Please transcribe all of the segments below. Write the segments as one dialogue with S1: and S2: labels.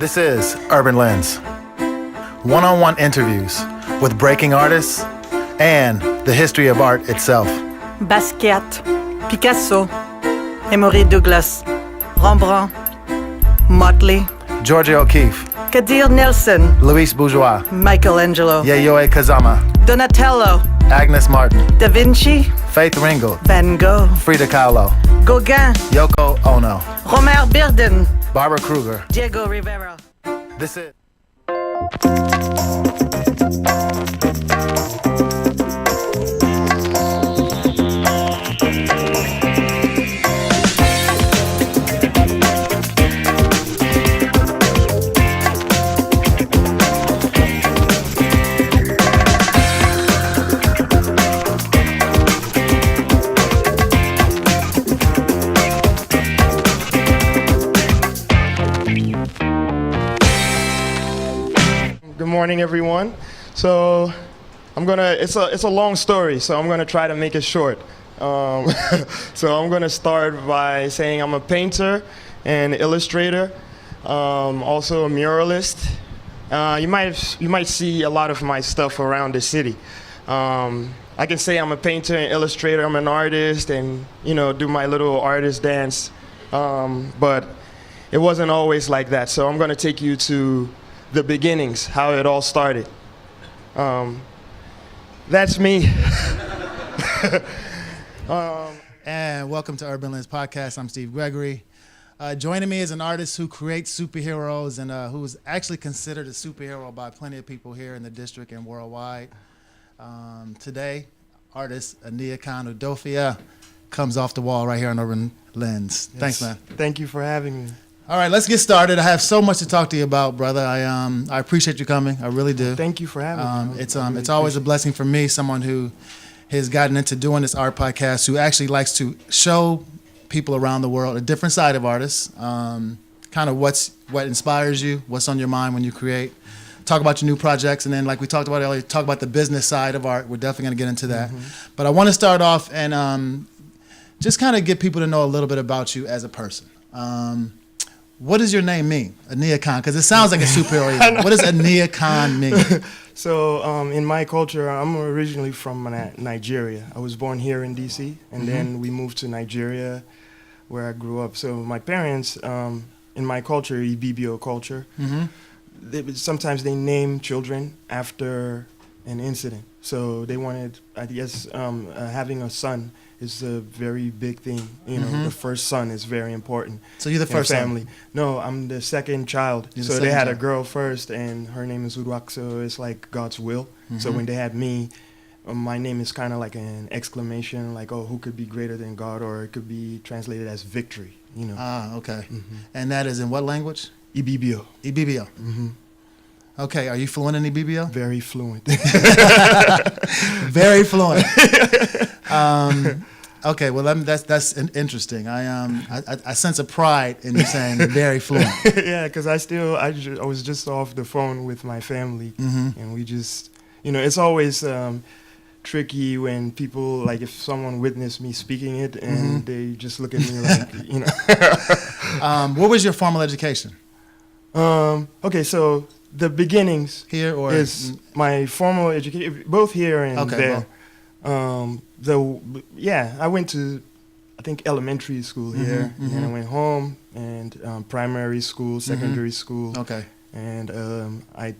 S1: This is Urban Lens. One-on-one interviews with breaking artists and the history of art itself.
S2: Basquiat, Picasso, Emory Douglas, Rembrandt, Motley,
S1: Georgia O'Keeffe,
S2: Kadir Nelson,
S1: Luis Bourgeois,
S2: Michelangelo,
S1: Yayoi Kazama,
S2: Donatello,
S1: Agnes Martin,
S2: Da Vinci,
S1: Faith Ringgold,
S2: Van Gogh,
S1: Frida Kahlo,
S2: Gauguin,
S1: Yoko Ono,
S2: Romer Birden,
S1: Barbara Kruger.
S2: Diego Rivera.
S1: This is...
S3: Good morning, everyone. So it's a long story, so I'm gonna try to make it short. So I'm gonna start by saying I'm a painter and illustrator, also a muralist. You might see a lot of my stuff around the city. I can say I'm a painter and illustrator. I'm an artist, and do my little artist dance. But it wasn't always like that. So I'm gonna take you to the beginnings, how it all started. That's me.
S1: And welcome to Urban Lens Podcast. I'm Steve Gregory. Joining me is an artist who creates superheroes and who is actually considered a superhero by plenty of people here in the district and worldwide. Today, artist Ania Khan Udofia comes off the wall right here on Urban Lens.
S3: Yes.
S1: Thanks, man.
S3: Thank you for having me.
S1: All right, let's get started. I have so much to talk to you about, brother. I appreciate you coming. I really do.
S3: Thank you for having me.
S1: It's always a blessing for me, someone who has gotten into doing this art podcast, who actually likes to show people around the world a different side of artists, kind of what inspires you, what's on your mind when you create. Talk about your new projects, and then, like we talked about earlier, talk about the business side of art. We're definitely going to get into that. Mm-hmm. But I want to start off and just kind of get people to know a little bit about you as a person. What does your name mean, Ania Khan? Because it sounds like a superhero. What does Ania Khan mean?
S3: So in my culture, I'm originally from Nigeria. I was born here in D.C., and then we moved to Nigeria, where I grew up. So my parents, in my culture, Ibibio culture, sometimes they name children after an incident. So they wanted, I guess, having a son is a very big thing. The first son is very important.
S1: So you're the first
S3: family.
S1: son?
S3: No, I'm the second child. So they had a girl first, and her name is Uruak, so it's like God's will. So when they had me, my name is kind of like an exclamation, like, oh, who could be greater than God? Or it could be translated as victory,
S1: Ah, okay. And that is in what language?
S3: Ibibio.
S1: Ibibio. Okay, are you fluent in Ibibio?
S3: Very fluent.
S1: Very fluent. Okay, well that's interesting. I sense a pride in you saying very fluent.
S3: Yeah, because I was just off the phone with my family, and we just, it's always tricky when people, like, if someone witnessed me speaking it and they just look at me like,
S1: What was your formal education?
S3: Okay, so the beginnings
S1: here or
S3: is my formal education, both here and there. Well. I went to, I think, elementary school here, and then I went home and primary school, secondary school.
S1: Okay.
S3: And I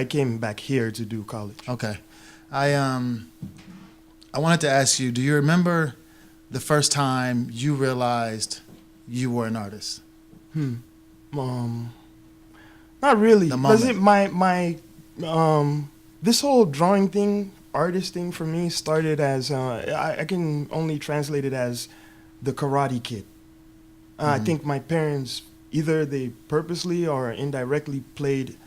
S3: came back here to do college.
S1: Okay. I wanted to ask you, do you remember the first time you realized you were an artist?
S3: Not really.
S1: The moment.
S3: My this whole drawing thing, artist thing for me started as I can only translate it as the Karate Kid. I think my parents, either they purposely or indirectly played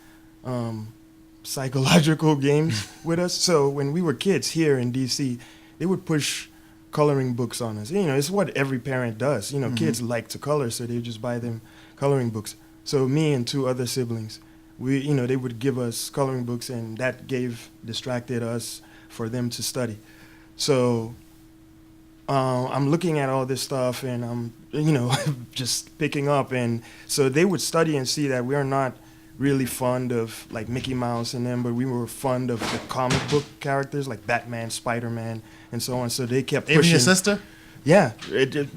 S3: psychological games with us. So when we were kids here in DC, they would push coloring books on us. It's what every parent does. Kids like to color, so they just buy them coloring books. So me and two other siblings, they would give us coloring books, and that distracted us for them to study. So I'm looking at all this stuff and I'm, just picking up. And so they would study and see that we are not really fond of like Mickey Mouse and them, but we were fond of the comic book characters like Batman, Spider-Man, and so on. So they kept pushing.
S1: Even your sister?
S3: Yeah,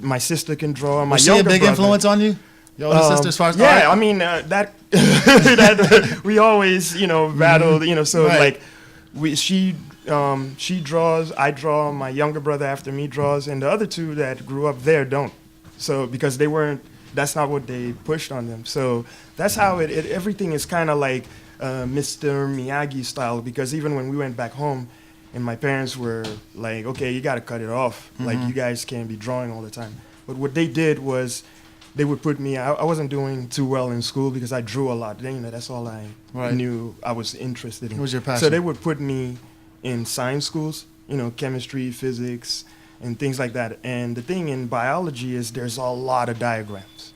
S3: my sister can draw. My
S1: Was she a
S3: younger
S1: big
S3: brother,
S1: influence on you? Your older sister, as far as
S3: yeah,
S1: art?
S3: I mean that we always battled. So
S1: Right.
S3: like she draws, I draw. My younger brother after me draws, and the other two that grew up there don't. So because they weren't, that's not what they pushed on them. So that's how everything is kind of like Mr. Miyagi style. Because even when we went back home, and my parents were like, "Okay, you got to cut it off. Like you guys can't be drawing all the time." But what they did was, they would put me. I wasn't doing too well in school because I drew a lot. That's all I
S1: Right.
S3: knew I was interested in.
S1: What was your passion?
S3: So they would put me in science schools, chemistry, physics, and things like that. And the thing in biology is there's a lot of diagrams.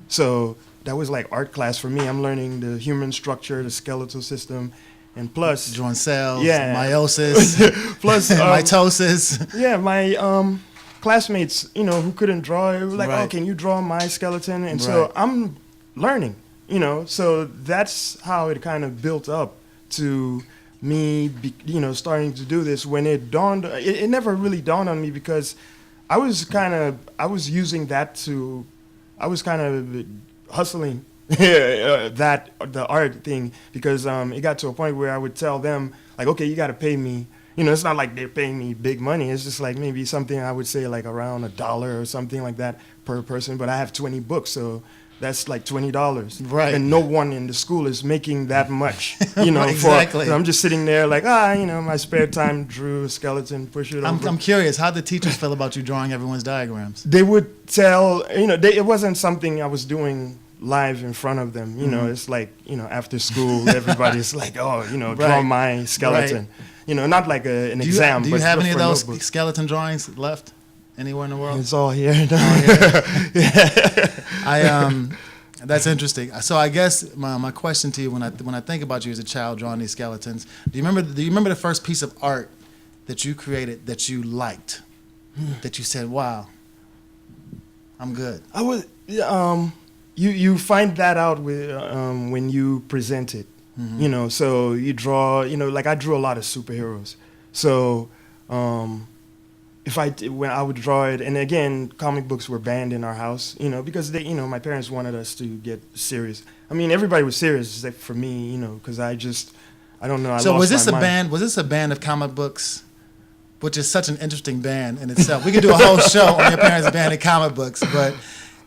S3: So that was like art class for me. I'm learning the human structure, the skeletal system, and plus
S1: Drawing cells,
S3: Yeah.
S1: meiosis,
S3: plus
S1: mitosis.
S3: yeah, my classmates, who couldn't draw, it was like,
S1: Right.
S3: "Oh, can you draw my skeleton?" And
S1: Right.
S3: so I'm learning, so that's how it kind of built up to me, starting to do this. When it dawned, it never really dawned on me because I was using that I was kind of hustling the art thing because it got to a point where I would tell them like, "Okay, you got to pay me." It's not like they're paying me big money. It's just like maybe something I would say like around $1 or something like that per person. But I have 20 books, so that's like $20.
S1: Right.
S3: And no one in the school is making that much.
S1: Exactly.
S3: I'm just sitting there like, my spare time, drew a skeleton, push it over.
S1: I'm curious, how did the teachers feel about you drawing everyone's diagrams?
S3: They would tell, it wasn't something I was doing live in front of them. It's like, after school, everybody's like, "Oh, draw
S1: Right.
S3: my skeleton." Not like an
S1: Do you,
S3: exam.
S1: do you
S3: but
S1: have
S3: just
S1: any of
S3: for
S1: those
S3: notebooks.
S1: skeleton drawings left anywhere in the world?
S3: It's all here.
S1: That's interesting. So I guess my question to you, when I think about you as a child drawing these skeletons, do you remember the first piece of art that you created that you liked, that you said, "Wow, I'm good"?
S3: I was. You find that out with when you present it. So you draw. Like I drew a lot of superheroes. So when I would draw it, and again, comic books were banned in our house, because my parents wanted us to get serious. I mean, everybody was serious except for me, because I don't know.
S1: So
S3: lost
S1: was this
S3: my
S1: a
S3: mind.
S1: band? Was this a band of comic books, which is such an interesting band in itself? We could do a whole show on your parents' band of comic books, but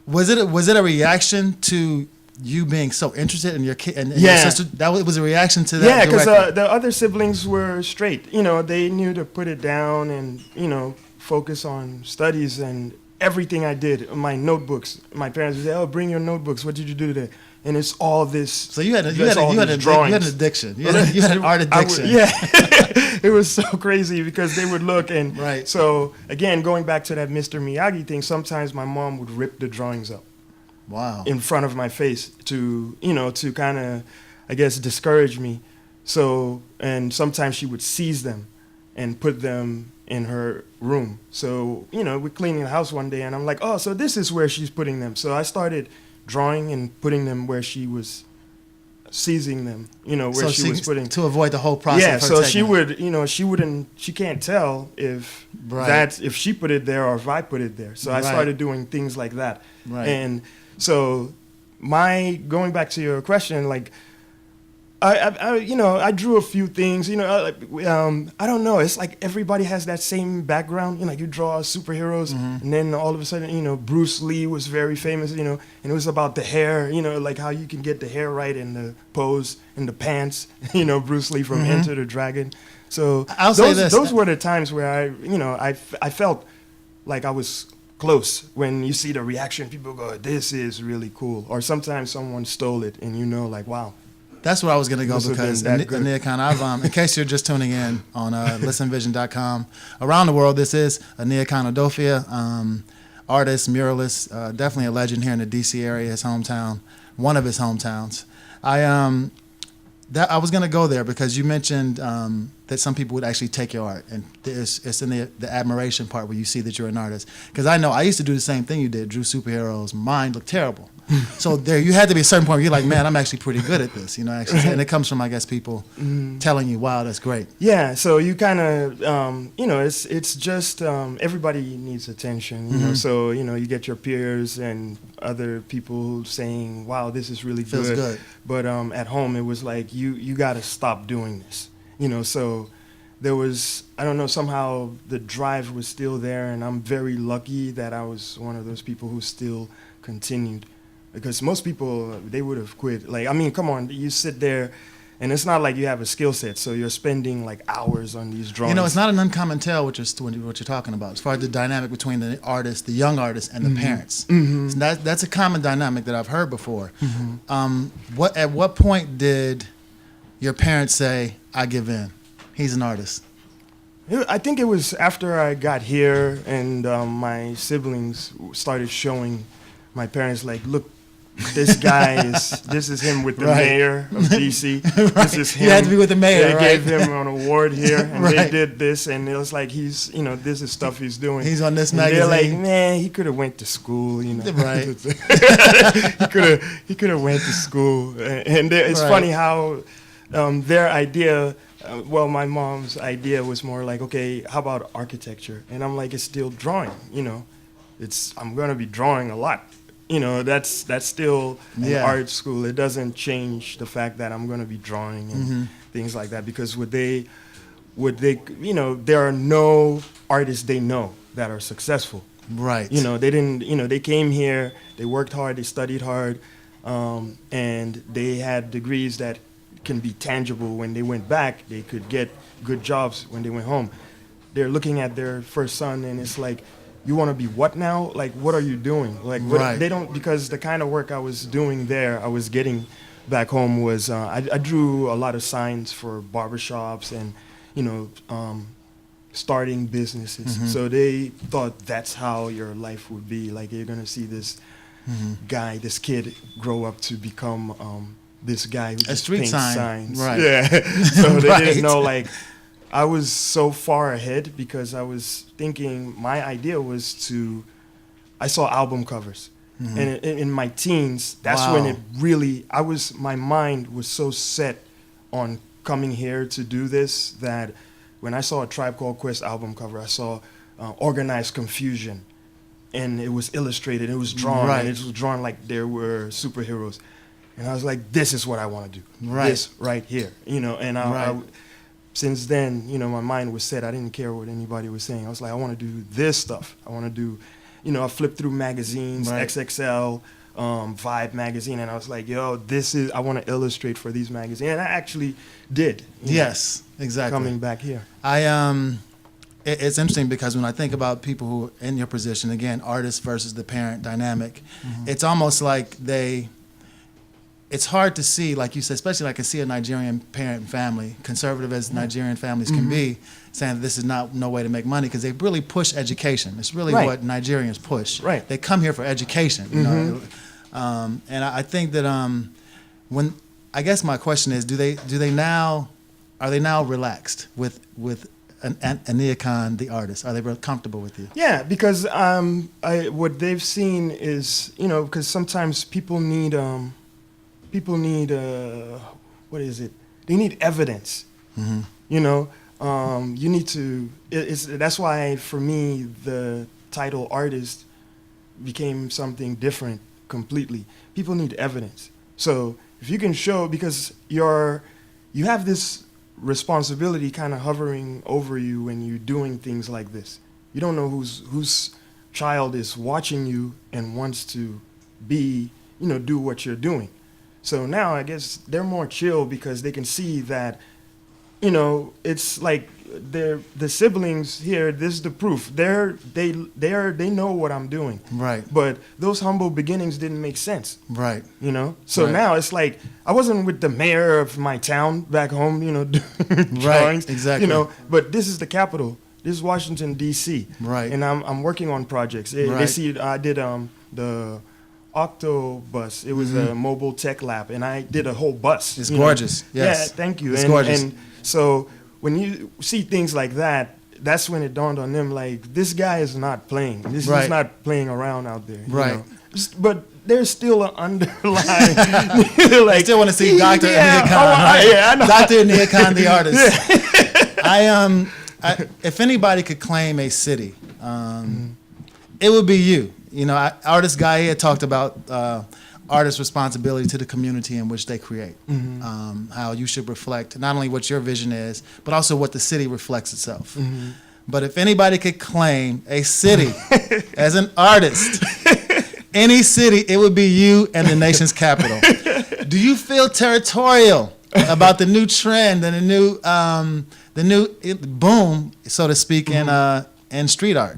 S1: was it a reaction to you being so interested in your kid and your
S3: Yeah.
S1: sister? It was a reaction to that.
S3: Yeah, because
S1: directly.
S3: the other siblings were straight. They knew to put it down and focus on studies and everything I did. My notebooks. My parents would say, "Oh, bring your notebooks. What did you do today?" And it's all this.
S1: So you had an
S3: drawings.
S1: addiction. You had an art addiction.
S3: It was so crazy because they would look and
S1: Right.
S3: So again, going back to that Mr. Miyagi thing, sometimes my mom would rip the drawings up
S1: Wow.
S3: in front of my face to kind of, I guess, discourage me. So, and sometimes she would seize them and put them in her room. So, we're cleaning the house one day and I'm like, "Oh, so this is where she's putting them." So I started drawing and putting them where she was seizing them, where
S1: So
S3: she was putting.
S1: to avoid the whole process.
S3: Yeah,
S1: of her
S3: so
S1: taking it.
S3: she can't tell if
S1: Right.
S3: if she put it there or if I put it there. So I
S1: Right.
S3: started doing things like that.
S1: Right.
S3: And so going back to your question, like, I drew a few things, I don't know. It's like everybody has that same background. You draw superheroes, and then all of a sudden, Bruce Lee was very famous, and it was about the hair, like how you can get the hair right and the pose and the pants, Bruce Lee from Enter the Dragon. So
S1: I'll say this.
S3: those were the times where I felt like I was close when you see the reaction. People go, "This is really cool," or sometimes someone stole it, and like, wow.
S1: That's where I was going to go
S3: Must have
S1: because
S3: been that good.
S1: Ania Khan, in case you're just tuning in on listenvision.com, around the world, this is Ania Khan Odofia, artist, muralist, definitely a legend here in the D.C. area, his hometown, one of his hometowns. That I was gonna go there because you mentioned that some people would actually take your art, and it's in the admiration part where you see that you're an artist. Because I know I used to do the same thing you did, drew superheroes. Mine looked terrible. So there, you had to be a certain point where you're like, man, I'm actually pretty good at this, you know. Actually, and it comes from, I guess, people telling you, wow, that's great.
S3: Yeah, so you kind of, you know, it's just everybody needs attention, you know. So you know, you get your peers and other people saying, "Wow, this is really
S1: Feels good."
S3: But at home, it was like you got to stop doing this, you know. So there was, I don't know, somehow the drive was still there, and I'm very lucky that I was one of those people who still continued. Because most people, they would have quit. Like, I mean, come on, you sit there, and it's not like you have a skill set, so you're spending like hours on these drawings.
S1: You know, it's not an uncommon tale what you're talking about, as far as the dynamic between the artist, the young artist, and the parents. So that's a common dynamic that I've heard before. At what point did your parents say, "I give in"? He's an artist.
S3: I think it was after I got here, and my siblings started showing my parents, like, look. This is him with the mayor of DC. This is him.
S1: You had to be with the mayor,
S3: They gave him an award here, and
S1: Right.
S3: they did this, and it was like he's, you know, this is stuff he's doing.
S1: He's on this
S3: And
S1: magazine.
S3: they're like, man, he could have went to school, you know.
S1: Right.
S3: he could have went to school, and it's
S1: Right.
S3: funny how their idea. Well, my mom's idea was more like, okay, how about architecture? And I'm like, it's still drawing, you know. I'm gonna be drawing a lot. You know, that's still an art school. It doesn't change the fact that I'm going to be drawing and things like that, because would they, you know, there are no artists they know that are successful.
S1: Right.
S3: You know, they didn't, you know, they came here, they worked hard, they studied hard, and they had degrees that can be tangible. When they went back, they could get good jobs when they went home. They're looking at their first son, and it's like, you want to be what now? Like, what are you doing? Like,
S1: Right.
S3: They don't, because the kind of work I was doing there, I was getting back home was, I drew a lot of signs for barbershops and, you know, starting businesses. So they thought that's how your life would be. Like, you're going to see this guy, this kid grow up to become this guy who just
S1: street
S3: paints
S1: sign.
S3: signs.
S1: Right.
S3: Yeah. So they
S1: Right.
S3: didn't know, like, I was so far ahead because I was thinking my idea was I saw album covers. And in my teens, that's when it really, my mind was so set on coming here to do this that when I saw a Tribe Called Quest album cover, I saw Organized Confusion. And it was illustrated, it was drawn,
S1: Right.
S3: and it was drawn like there were superheroes. And I was like, this is what I want to do.
S1: Right.
S3: This right here. You know, and since then, you know, my mind was set. I didn't care what anybody was saying. I was like, I want to do this stuff. I want to do, you know, I flipped through magazines,
S1: Right.
S3: XXL, Vibe magazine, and I was like, yo, I want to illustrate for these magazines. And I actually did.
S1: Yes, exactly.
S3: Coming back here.
S1: It's interesting because when I think about people who are in your position, again, artists versus the parent dynamic, it's almost like it's hard to see, like you said, especially like I see a Nigerian parent and family, conservative as Nigerian families can be, saying that this is no way to make money, because they really push education. It's really
S3: Right.
S1: what Nigerians push.
S3: Right.
S1: They come here for education. You know? And I think that I guess my question is, are they now relaxed with Ania Khan, the artist? Are they real comfortable with you?
S3: Yeah, because what they've seen is, you know, because sometimes people need what is it? They need evidence. You know, you need to. That's why for me the title artist became something different completely. People need evidence. So if you can show, because you have this responsibility kind of hovering over you when you're doing things like this. You don't know whose child is watching you and wants to be, you know, do what you're doing. So now I guess they're more chill because they can see that, you know, it's like the siblings here. This is the proof. They know what I'm doing.
S1: Right.
S3: But those humble beginnings didn't make sense.
S1: Right.
S3: You know. So
S1: Right.
S3: now it's like I wasn't with the mayor of my town back home. You know, doing drawings.
S1: Exactly.
S3: You know, but this is the capital. This is Washington D.C.
S1: Right.
S3: And I'm working on projects. They
S1: Right.
S3: see I did the Octobus. It was a mobile tech lab, and I did a whole bus.
S1: It's
S3: you know.
S1: gorgeous. Yes.
S3: Yeah, thank you.
S1: It's gorgeous.
S3: And so when you see things like that, that's when it dawned on them, like, this guy is not playing. This
S1: Right.
S3: is not playing around out there. you
S1: Right.
S3: know. But there's still an underlying.
S1: I still want to see Dr. Nia Khan, right?
S3: Yeah, I know.
S1: Dr. Nia Khan, the artist. If anybody could claim a city, it would be you. You know, artist Guy had talked about artists' responsibility to the community in which they create. How you should reflect not only what your vision is, but also what the city reflects itself. But if anybody could claim a city as an artist, any city, it would be you and the nation's capital. Do you feel territorial about the new trend and the new boom, so to speak, in street art?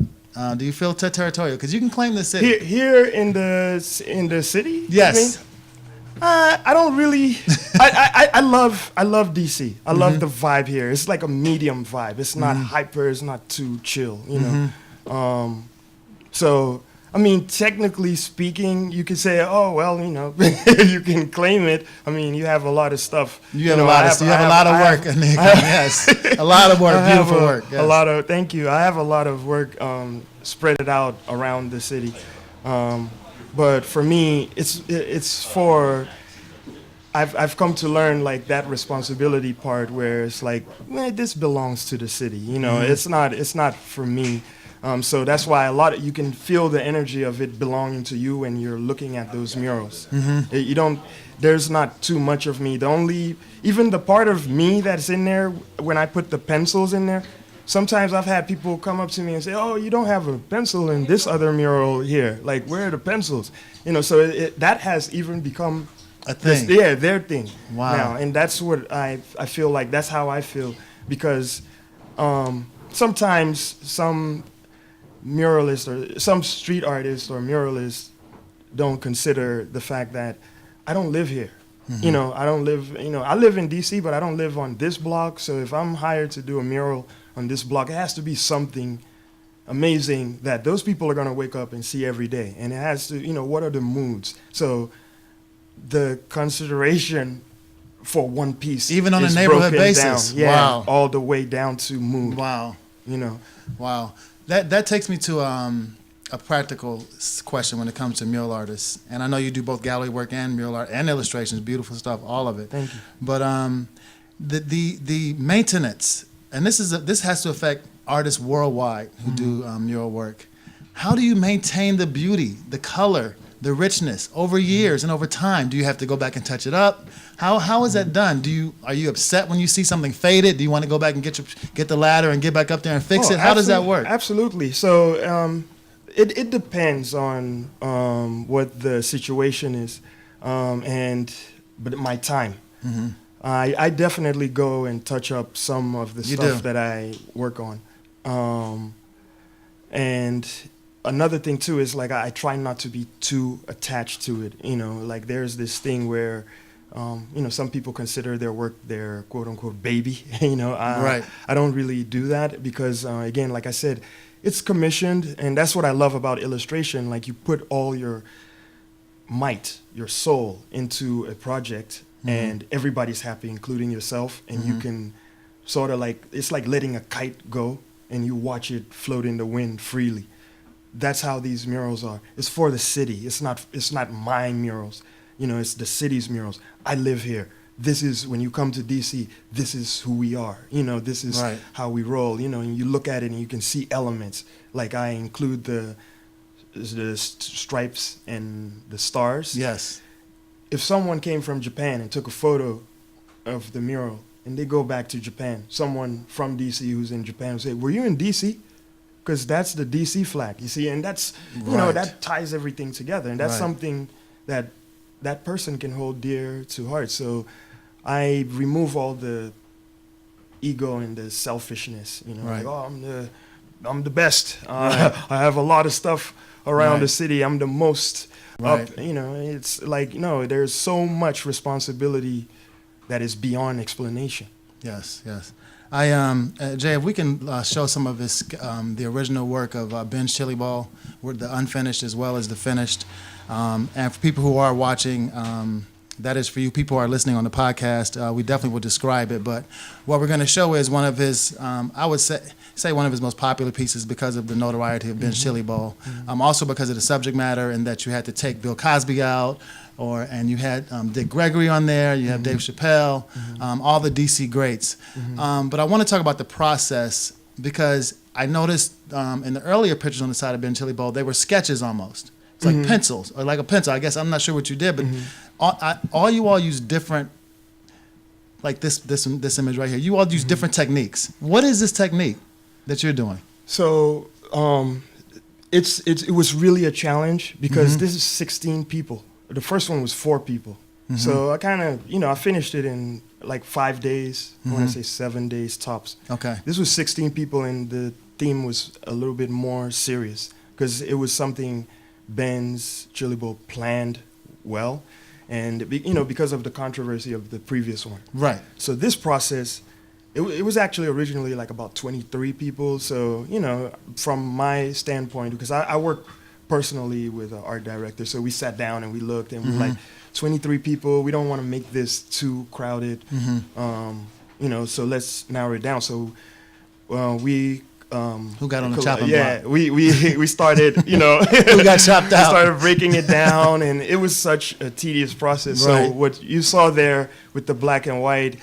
S1: Do you feel territorial? Because you can claim the city.
S3: Here in the city.
S1: Yes.
S3: I mean, I don't really. I love DC. I love the vibe here. It's like a medium vibe. It's not hyper. It's not too chill. You know. So I mean, technically speaking, you could say, oh well, you know, you can claim it. I mean, you have a lot of stuff.
S1: You have a lot of work. Yes, a lot of work. Beautiful work. Yes.
S3: A lot of. Thank you. I have a lot of work spread it out around the city. But for me, it's for. I've come to learn like that responsibility part where it's like, man, this belongs to the city. You know, it's not for me. So that's why you can feel the energy of it belonging to you when you're looking at those murals. You don't. There's not too much of me. Even the part of me that's in there when I put the pencils in there. Sometimes I've had people come up to me and say, "Oh, you don't have a pencil in this other mural here. Like, where are the pencils?" You know, so that has even become
S1: a thing.
S3: Their thing.
S1: Wow.
S3: Now, and that's what I feel like. That's how I feel because sometimes some muralists or some street artists or muralists don't consider the fact that I don't live here. You know, I don't live. You know, I live in DC, but I don't live on this block. So if I'm hired to do a mural on this block, it has to be something amazing that those people are going to wake up and see every day. And it has to, you know, what are the moods? So the consideration for one piece,
S1: even on a
S3: is
S1: neighborhood
S3: broken
S1: basis.
S3: down. Yeah,
S1: Wow.
S3: all the way down to mood.
S1: Wow.
S3: You know.
S1: Wow. That takes me to a practical question when it comes to mural artists. And I know you do both gallery work and mural art and illustrations, beautiful stuff, all of it.
S3: Thank you.
S1: But the maintenance, and this has to affect artists worldwide who do mural work. How do you maintain the beauty, the color, the richness over years and over time? Do you have to go back and touch it up? How is that done? Are you upset when you see something faded? Do you want to go back and get the ladder and get back up there and fix it? How does that work?
S3: Absolutely. So it depends on what the situation is, but my time. I definitely go and touch up some of the stuff that I work on. And another thing too is like I try not to be too attached to it. You know, like there's this thing where you know, some people consider their work their quote unquote baby. You know,
S1: Right.
S3: I don't really do that because again, like I said, it's commissioned, and that's what I love about illustration. Like you put all your might, your soul into a project, and everybody's happy, including yourself, and you can sort of like, it's like letting a kite go and you watch it float in the wind freely. That's how these murals are. It's for the city. It's not my murals. You know, it's the city's murals. I live here. This is, when you come to DC, this is who we are. You know, this is
S1: Right.
S3: how we roll. You know, and you look at it and you can see elements. Like I include the stripes and the stars.
S1: Yes.
S3: If someone came from Japan and took a photo of the mural and they go back to Japan, someone from DC who's in Japan will say, "Were you in DC?" Because that's the DC flag, you see, and that's, you know,
S1: Right.
S3: that ties everything together, and that's
S1: Right.
S3: something that person can hold dear to heart. So I remove all the ego and the selfishness, you know,
S1: Right.
S3: like, oh, I'm the best.
S1: Right.
S3: I have a lot of stuff around
S1: Right.
S3: the city. I'm the most
S1: Right.
S3: up, you know. It's like, no, there's so much responsibility that is beyond explanation.
S1: Yes, yes. Jay, if we can show some of his the original work of Ben's Chili Ball, with the unfinished as well as the finished, and for people who are watching. That is for you people who are listening on the podcast. We definitely will describe it, but what we're going to show is one of his, I would say one of his most popular pieces because of the notoriety of Ben's Chili Ball. Also because of the subject matter and that you had to take Bill Cosby out, and you had Dick Gregory on there, you have Dave Chappelle, all the DC greats. But I want to talk about the process because I noticed in the earlier pictures on the side of Ben's Chili Ball, they were sketches almost. It's like pencils, or like a pencil. I guess I'm not sure what you did, but all you all use different, like this image right here. You all use different techniques. What is this technique that you're doing?
S3: So it was really a challenge because this is 16 people. The first one was 4 people. So I kind of, I finished it in like 5 days. I want to say 7 days tops.
S1: Okay.
S3: This was 16 people, and the theme was a little bit more serious because it was something Ben's Chili Bowl planned well, and because of the controversy of the previous one.
S1: Right.
S3: So this process, it was actually originally like about 23 people. So from my standpoint, because I work personally with an art director, so we sat down and we looked and we were like 23 people. We don't want to make this too crowded. So let's narrow it down. So we.
S1: Who got on the chopping block?
S3: We started,
S1: Who got chopped out?
S3: We started breaking it down, and it was such a tedious process.
S1: Right.
S3: So what you saw there with the black and white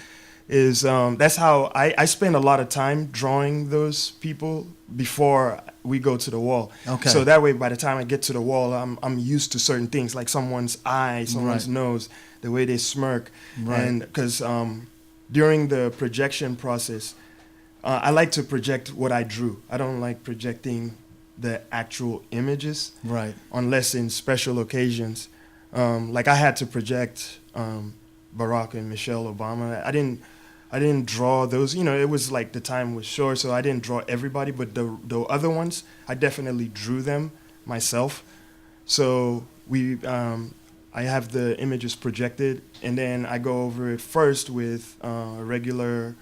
S3: is that's how I spend a lot of time drawing those people before we go to the wall.
S1: Okay.
S3: So that way, by the time I get to the wall, I'm used to certain things like someone's eye, someone's nose, the way they smirk, and because during the projection process. I like to project what I drew. I don't like projecting the actual images,
S1: right?
S3: Unless in special occasions. Like I had to project Barack and Michelle Obama. I didn't draw those. It was like the time was short, so I didn't draw everybody. But the other ones, I definitely drew them myself. So I have the images projected, and then I go over it first with a regular.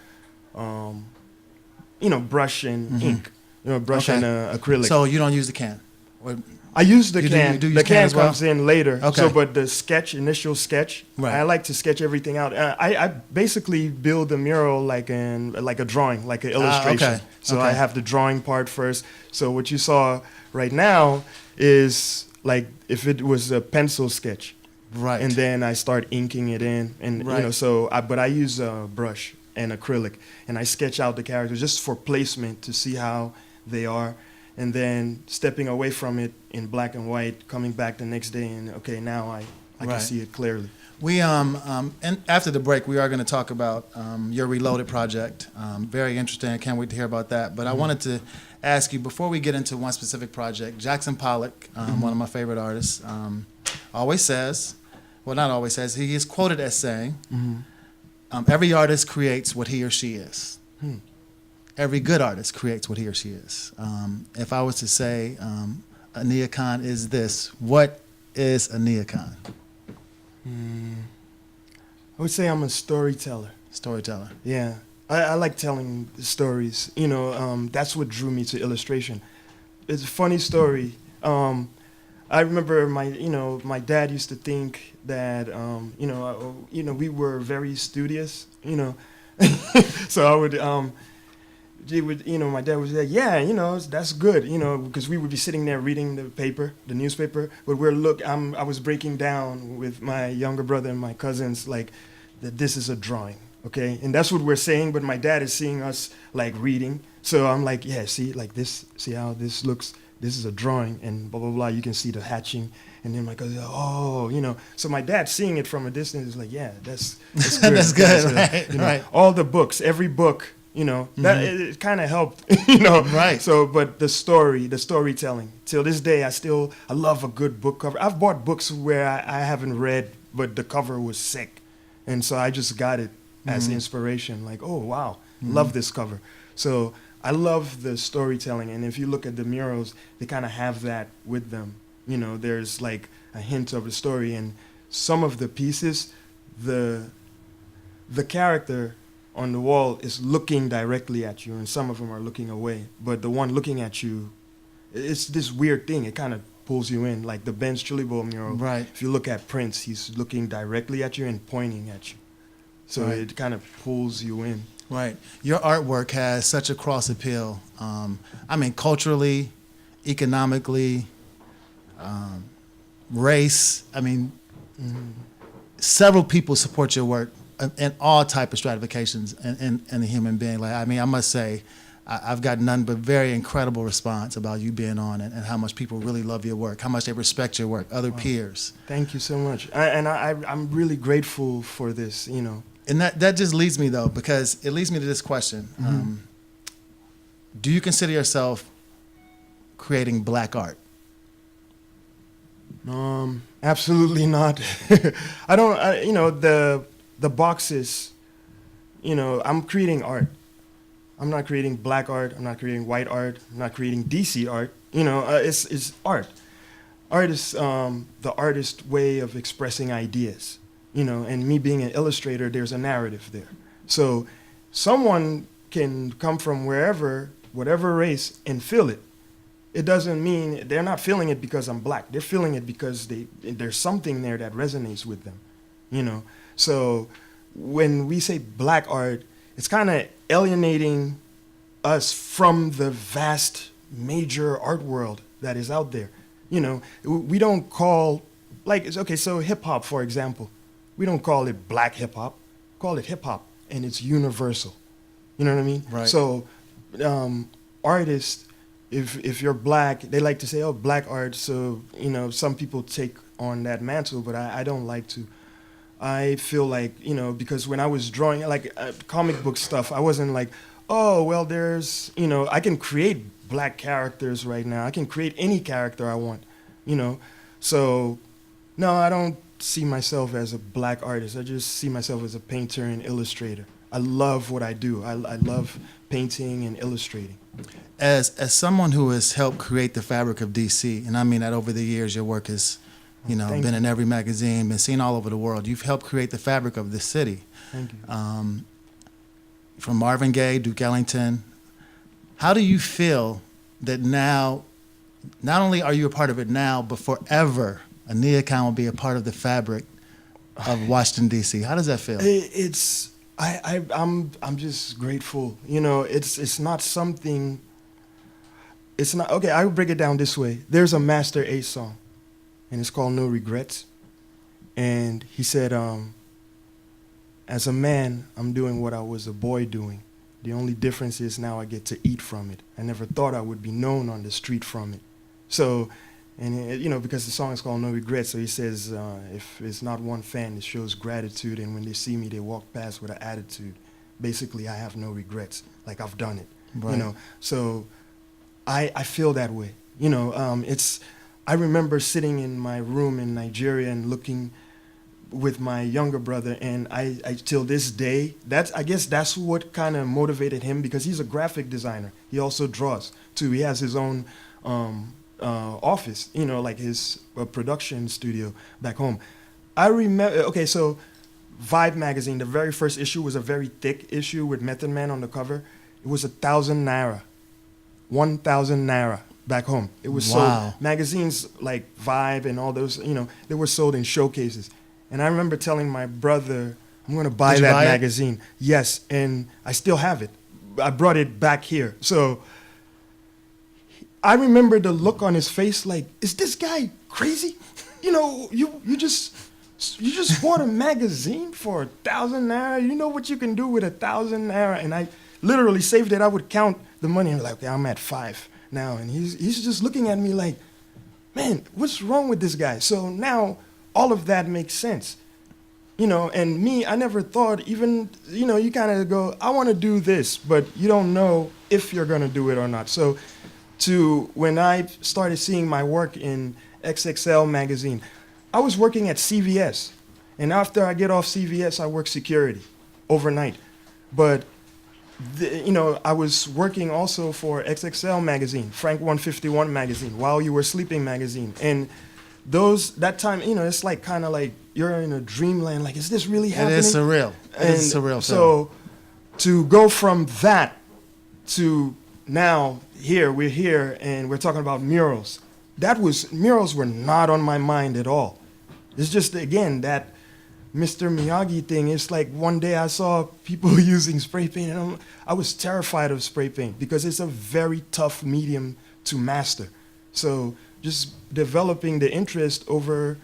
S3: Brush and ink, brush and acrylic.
S1: So you don't use the can?
S3: I use the can.
S1: You do
S3: the can
S1: as well?
S3: comes in later.
S1: Okay.
S3: So, but the initial sketch,
S1: right.
S3: I like to sketch everything out. I basically build a mural like a drawing, like an illustration.
S1: Okay.
S3: So I have the drawing part first. So what you saw right now is like if it was a pencil sketch.
S1: Right.
S3: And then I start inking it in, and but I use a brush and acrylic, and I sketch out the characters just for placement to see how they are, and then stepping away from it in black and white, coming back the next day, and okay, now I can see it clearly.
S1: We and after the break, we are going to talk about your Reloaded project. Very interesting. I can't wait to hear about that. But I wanted to ask you before we get into one specific project. Jackson Pollock, one of my favorite artists, always says, well, not always says, he is quoted as saying. Every artist creates what he or she is. Every good artist creates what he or she is. If I was to say a neocon is this, what is a neocon?
S3: I would say I'm a storyteller.
S1: Storyteller.
S3: Yeah. I like telling stories. That's what drew me to illustration. It's a funny story. I remember my dad used to think that we were very studious, so I would my dad would say, yeah, that's good, because we would be sitting there reading the newspaper, but I was breaking down with my younger brother and my cousins like that this is a drawing, okay, and that's what we're saying, but my dad is seeing us like reading, so I'm like, yeah, see, like this, see how this looks. This is a drawing, and blah, blah, blah. You can see the hatching. And then my cousin, So my dad seeing it from a distance is like, yeah, that's good.
S1: That's good, right, right.
S3: All the books, every book, that it kind of helped,
S1: Right.
S3: So, but the storytelling. Till this day, I love a good book cover. I've bought books where I haven't read, but the cover was sick. And so I just got it as inspiration. Like, oh, wow, love this cover. So I love the storytelling, and if you look at the murals, they kind of have that with them. There's like a hint of the story, and some of the pieces, the character on the wall is looking directly at you, and some of them are looking away. But the one looking at you, it's this weird thing. It kind of pulls you in, like the Ben's Chilibo mural.
S1: Right.
S3: If you look at Prince, he's looking directly at you and pointing at you. So
S1: Right.
S3: it kind of pulls you in.
S1: Right. Your artwork has such a cross appeal. I mean, culturally, economically, race. I mean, several people support your work in all type of stratifications in a human being. Like, I mean, I must say, I've got none but very incredible response about you being on it and how much people really love your work, how much they respect your work, other peers.
S3: Thank you so much. I'm really grateful for this, you know.
S1: And that just leads me, though, because it leads me to this question. Do you consider yourself creating black art?
S3: Absolutely not. You know, the boxes, you know, I'm creating art. I'm not creating black art. I'm not creating white art. I'm not creating DC art. You know, it's art. Art is the artist's way of expressing ideas. You know, and me being an illustrator, there's a narrative there. So someone can come from wherever, whatever race, and feel it. It doesn't mean they're not feeling it because I'm black. They're feeling it because there's something there that resonates with them. You know, so when we say black art, it's kind of alienating us from the vast major art world that is out there. You know, we don't call, like, okay, so hip hop, for example, we don't call it black hip hop, call it hip hop, and it's universal. You know what I mean?
S1: Right.
S3: So artists, if you're black, they like to say, oh, black art. So, you know, some people take on that mantle, but I don't like to. I feel like, you know, because when I was drawing, like comic book stuff, I wasn't like, oh, well, there's, you know, I can create black characters right now. I can create any character I want, you know. So, no, I don't see myself as a black artist. I just see myself as a painter and illustrator. I love what I do. I love painting and illustrating.
S1: As someone who has helped create the fabric of DC, and I mean that over the years, your work has, you know,
S3: Thank
S1: been
S3: you.
S1: in every magazine, been seen all over the world. You've helped create the fabric of this city.
S3: Thank you.
S1: From Marvin Gaye, Duke Ellington. How do you feel that now, not only are you a part of it now, but forever, Ania Khan will be a part of the fabric of Washington, D.C.? How does that feel?
S3: I'm just grateful. You know, it's not something. It's not okay. I would break it down this way. There's a Master Ace song, and it's called No Regrets. And he said, as a man, I'm doing what I was a boy doing. The only difference is now I get to eat from it. I never thought I would be known on the street from it. So, and you know, because the song is called No Regrets, so he says, if it's not one fan, it shows gratitude, and when they see me, they walk past with an attitude. Basically, I have no regrets, like I've done it,
S1: Right.
S3: you know. So, I feel that way, you know. I remember sitting in my room in Nigeria and looking with my younger brother, and I till this day, I guess that's what kind of motivated him, because he's a graphic designer. He also draws too. He has his own office, you know, like his production studio back home. I remember, okay, so Vibe magazine, the very first issue was a very thick issue with Method Man on the cover. It was 1,000 naira, 1,000 naira back home. It was
S1: Wow.
S3: sold, magazines like Vibe and all those, you know, they were sold in showcases. And I remember telling my brother, I'm going to buy
S1: Did you
S3: that
S1: buy it?
S3: magazine. Yes, and I still have it. I brought it back here. So I remember the look on his face like, is this guy crazy? You know, you just bought a magazine for 1,000 naira. You know what you can do with 1,000 naira? And I literally saved it. I would count the money and like, okay, I'm at 5 now. And he's just looking at me like, man, what's wrong with this guy? So now all of that makes sense. You know, and me, I never thought even, you know, you kind of go, I want to do this, but you don't know if you're going to do it or not. So when I started seeing my work in XXL magazine, I was working at CVS. And after I get off CVS, I work security overnight. But, you know, I was working also for XXL magazine, Frank 151 magazine, While You Were Sleeping magazine. And that time, you know, it's like kind of like you're in a dreamland. Like, is this really happening?
S1: It is surreal. It is a surreal
S3: so to go from that to now we're here and we're talking about murals. Murals were not on my mind at all. It's just, again, that Mr. Miyagi thing. It's like one day I saw people using spray paint, and I was terrified of spray paint because it's a very tough medium to master. So just developing the interest over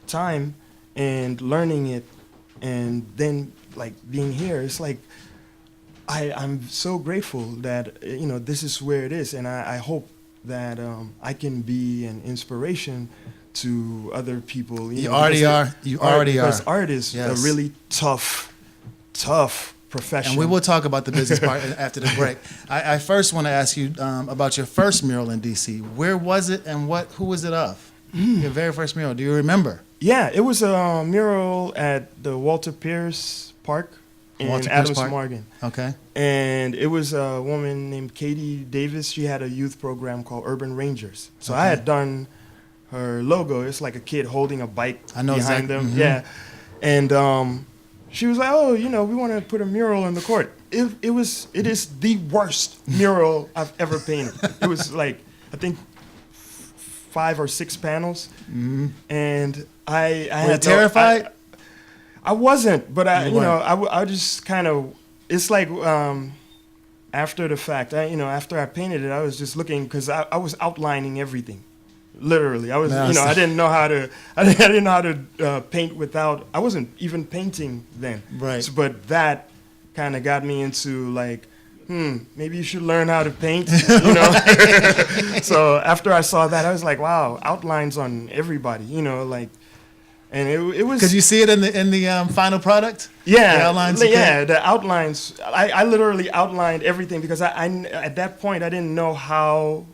S3: time and learning it, and then like being here, it's like I'm so grateful that this is where it is, and I hope that I can be an inspiration to other people.
S1: You already are.
S3: Because art is
S1: Yes.
S3: a really tough profession.
S1: And we will talk about the business part after the break. I first want to ask you about your first mural in DC. Where was it, and who was it of? Your very first mural. Do you remember?
S3: Yeah, it was a mural at the Walter Pierce Park in
S1: Walter Pierce
S3: Adams
S1: Park?
S3: Morgan.
S1: Okay.
S3: And it was a woman named Katie Davis. She had a youth program called Urban Rangers. So I had done her logo. It's like a kid holding a bike behind them.
S1: Mm-hmm.
S3: Yeah. And she was like, oh, we want to put a mural in the court. It is the worst mural I've ever painted. It was like, I think 5 or 6 panels. Mm-hmm. And I
S1: Were you terrified?
S3: I wasn't, but
S1: You weren't.
S3: I just kind of, it's like after the fact, after I painted it, I was just looking, because I was outlining everything, literally. I was, I didn't know how to paint without, I wasn't even painting then.
S1: Right.
S3: So, but that kind of got me into like, maybe you should learn how to paint, So after I saw that, I was like, wow, outlines on everybody, and it was.
S1: Could you see it in the final product?
S3: Yeah,
S1: the outlines.
S3: The outlines. I literally outlined everything because I at that point I didn't know how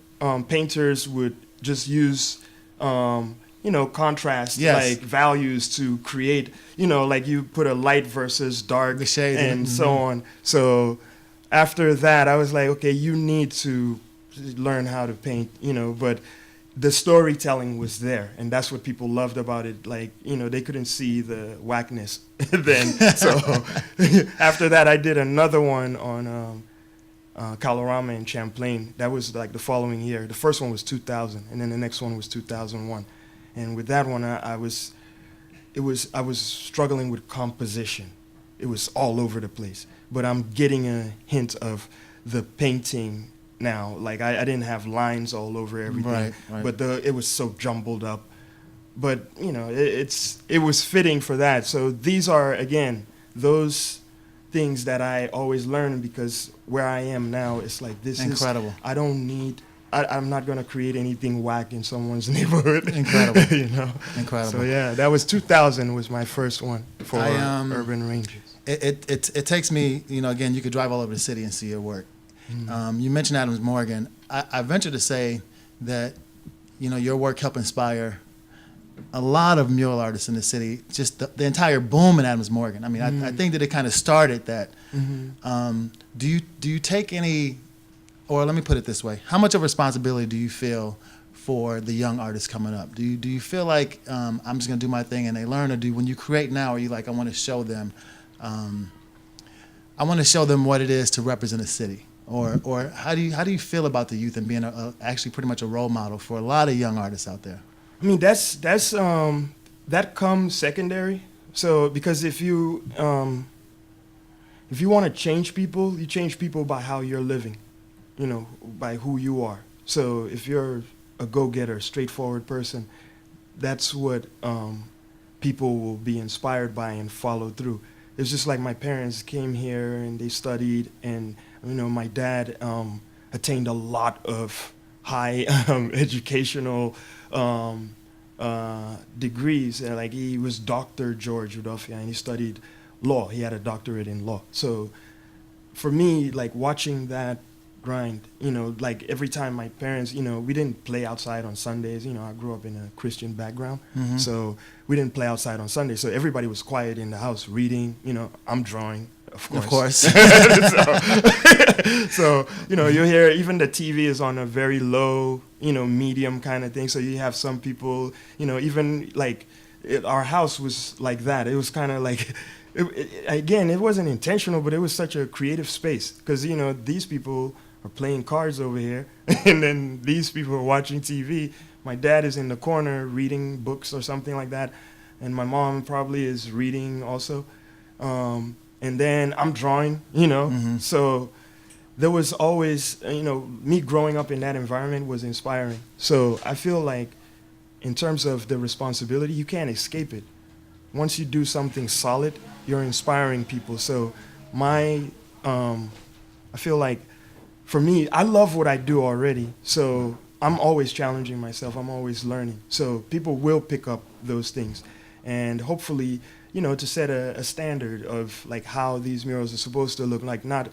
S3: painters would just use contrast,
S1: Yes.
S3: like values to create, like you put a light versus dark,
S1: The shade,
S3: and so on. So after that, I was like, okay, you need to learn how to paint, but the storytelling was there, and that's what people loved about it. Like, they couldn't see the whackness then. So after that, I did another one on Kalorama in Champlain. That was like the following year. The first one was 2000, and then the next one was 2001. And with that one, I was struggling with composition. It was all over the place. But I'm getting a hint of the painting now. Like I didn't have lines all over everything,
S1: right.
S3: but it was so jumbled up. But it was fitting for that. So these are, again, those things that I always learn, because where I am now, it's like this
S1: Incredible.
S3: is I don't need. I'm not gonna create anything whack in someone's neighborhood.
S1: Incredible. Incredible.
S3: So yeah, that was 2000 was my first one for Urban Rangers.
S1: It takes me, again, you could drive all over the city and see your work. You mentioned Adams Morgan. I venture to say that, your work helped inspire a lot of mural artists in the city, just the entire boom in Adams Morgan. I mean, I think that it kind of started that. Do you take any, or let me put it this way, how much of a responsibility do you feel for the young artists coming up? Do you feel like I'm just going to do my thing and they learn, or when you create now, are you like, I want to show them what it is to represent a city? Or how do you feel about the youth and being actually pretty much a role model for a lot of young artists out there?
S3: I mean, that comes secondary. So because if you want to change people, you change people by how you're living, by who you are. So if you're a go-getter, straightforward person, that's what people will be inspired by and follow through. It's just like my parents came here and they studied, and my dad attained a lot of high educational degrees. Like he was Dr. George Rudolphia, and he studied law. He had a doctorate in law. So for me, like watching that grind, like every time my parents, we didn't play outside on Sundays. I grew up in a Christian background, so we didn't play outside on Sundays. So everybody was quiet in the house reading. I'm drawing, of course. So you hear even the TV is on a very low, medium kind of thing. So you have some people, even like our house was like that. It was kind of like again, it wasn't intentional, but it was such a creative space because these people are playing cards over here, and then these people are watching TV. My dad is in the corner reading books or something like that, and my mom probably is reading also, and then I'm drawing. So there was always me growing up in that environment was inspiring. So I feel like in terms of the responsibility, you can't escape it. Once you do something solid, you're inspiring people. So I feel like for me, I love what I do already. So I'm always challenging myself. I'm always learning. So people will pick up those things. And hopefully, to set a standard of like how these murals are supposed to look like, not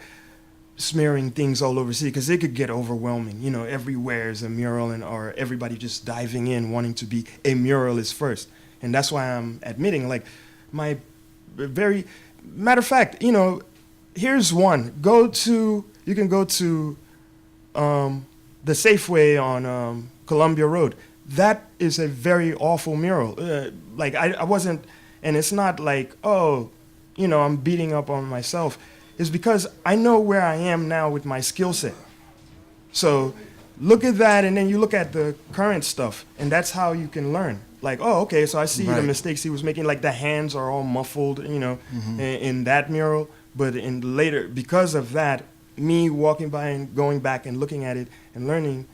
S3: smearing things all over the city, because it could get overwhelming. Everywhere is a mural, or everybody just diving in, wanting to be a muralist first. And that's why I'm admitting, like, my very matter of fact, here's one. You can go to the Safeway on Columbia Road. That is a very awful mural. Like I wasn't, and it's not like, I'm beating up on myself. It's because I know where I am now with my skill set. So look at that, and then you look at the current stuff, and that's how you can learn. Like, okay, so I see the mistakes he was making. Like the hands are all muffled, in that mural. But in later, because of that, me walking by and going back and looking at it and learning,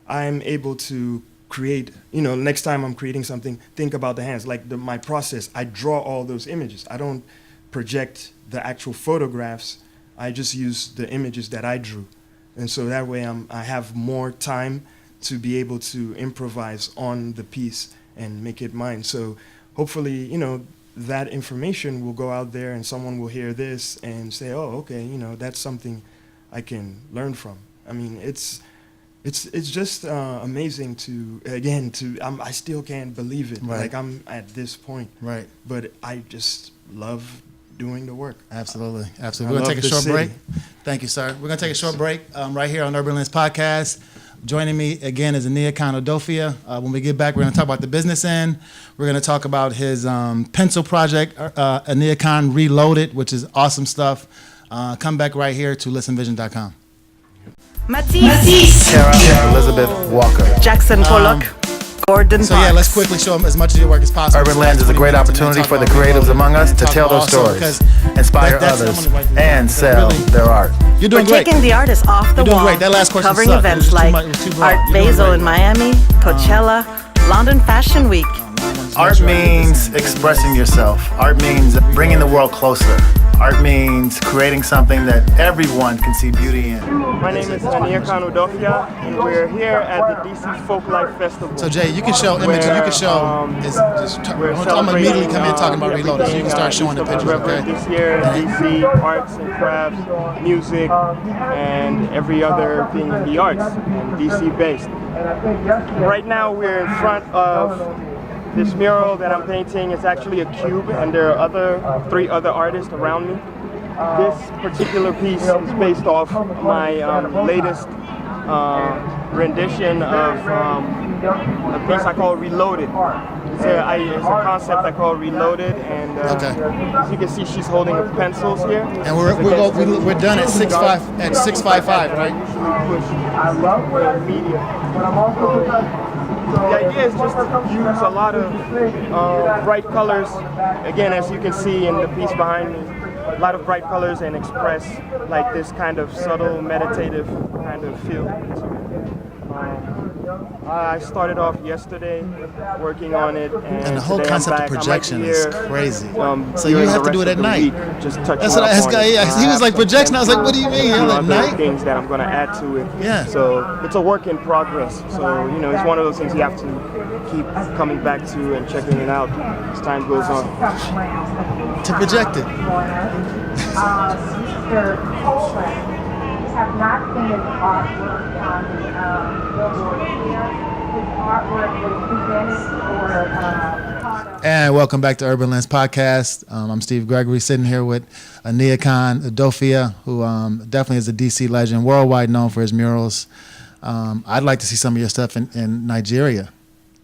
S3: I'm able to create, next time I'm creating something, think about the hands. Like my process, I draw all those images. I don't project the actual photographs. I just use the images that I drew. And so that way I have more time to be able to improvise on the piece and make it mine. So hopefully, that information will go out there and someone will hear this and say, oh, okay, that's something I can learn from. I mean, it's just amazing I still can't believe it.
S1: Right.
S3: Like I'm at this point. Right. But I just love doing the work.
S1: Absolutely. We're going to take a short break. Thank you, sir. We're going to take a short break right here on Urban Lens Podcast. Joining me again is Aniakon Odofia. When we get back, we're going to talk about the business end. We're going to talk about his pencil project, Aniakon Reloaded, which is awesome stuff. Come back right here to listenvision.com.
S2: Matisse.
S4: Sarah Elizabeth Walker.
S2: Jackson Pollock. Gordon
S1: So let's quickly show them as much of your work as possible.
S4: Urban Lens is a great opportunity for the creatives among us to tell their stories, inspire others, and sell their art.
S1: You're doing
S2: We're
S1: great.
S2: taking the artists off the
S1: You're doing
S2: wall,
S1: great. That last question
S2: covering
S1: sucked.
S2: events
S1: It was too
S2: like
S1: much- it was too broad.
S2: Art
S1: You're doing
S2: Basel
S1: great.
S2: in Miami, Coachella, London Fashion Week.
S4: Art means expressing yourself. Art means bringing the world closer. Art means creating something that everyone can see beauty in.
S3: My name is Aniakon Odofia, and we're here at the DC Folk Life Festival.
S1: So Jay, you can show images. You can show. I'm gonna immediately come in talking about Reloaded, so you can start showing the pictures. Okay.
S3: This year, DC arts and crafts, music, and every other thing in the arts, and DC based. Right now, we're in front of this mural that I'm painting. It's actually a cube, and there are three other artists around me. This particular piece is based off my latest rendition of a piece I call Reloaded. It's a concept I call Reloaded, and as you can see, she's holding up pencils here.
S1: And we're done at 655, right?
S3: I love media, but I'm also the idea is just to use a lot of bright colors. Again, as you can see in the piece behind me, a lot of bright colors, and express like this kind of subtle, meditative kind of feel to it. I started off yesterday working on it,
S1: And the whole
S3: today
S1: concept
S3: I'm
S1: of
S3: back.
S1: projection
S3: I'm
S1: is
S3: like here,
S1: crazy. So
S3: during
S1: you have
S3: the
S1: to do it
S3: rest
S1: at
S3: of the
S1: night.
S3: week, just touching
S1: That's what I
S3: up
S1: asked.
S3: on it.
S1: He was like projection. I was like, what do you mean? You're at
S3: Other
S1: night?
S3: things that I'm going to add to it.
S1: Yeah.
S3: So it's a work in progress. So it's one of those things you have to keep coming back to and checking it out as time goes on.
S1: To project it.
S5: Mr. Copeland have not seen his artwork on the billboard here. His artwork was presented for
S1: And welcome back to Urban Lens Podcast. I'm Steve Gregory, sitting here with Aniakon Odofia, who definitely is a DC legend, worldwide known for his murals. I'd like to see some of your stuff in Nigeria.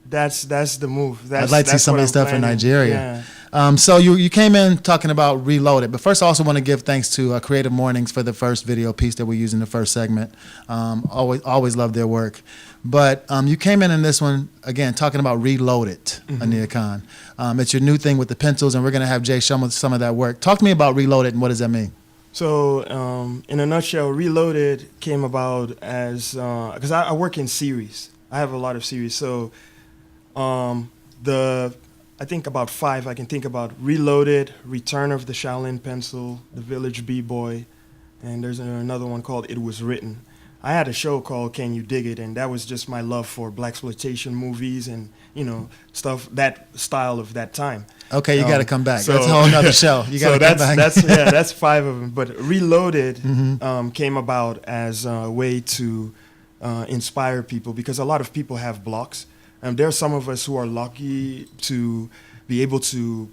S3: That's the move.
S1: I'd like to see some of your stuff in Nigeria. So you came in talking about Reloaded, but first I also want to give thanks to Creative Mornings for the first video piece that we used in the first segment. Always love their work. But you came in this one, again, talking about Reloaded, Ania Khan. It's your new thing with the pencils, and we're going to have Jay show me some of that work. Talk to me about Reloaded and what does that mean?
S3: So, in a nutshell, Reloaded came about as because I work in series. I have a lot of series. So, I think about 5 I can think about: Reloaded, Return of the Shaolin Pencil, The Village B-Boy, and there's another one called It Was Written. I had a show called Can You Dig It, and that was just my love for blaxploitation movies and stuff, that style of that time.
S1: Okay, you got to come back. That's a whole nother show. You got to come back.
S3: That's 5 of them. But Reloaded came about as a way to inspire people, because a lot of people have blocks. There are some of us who are lucky to be able to,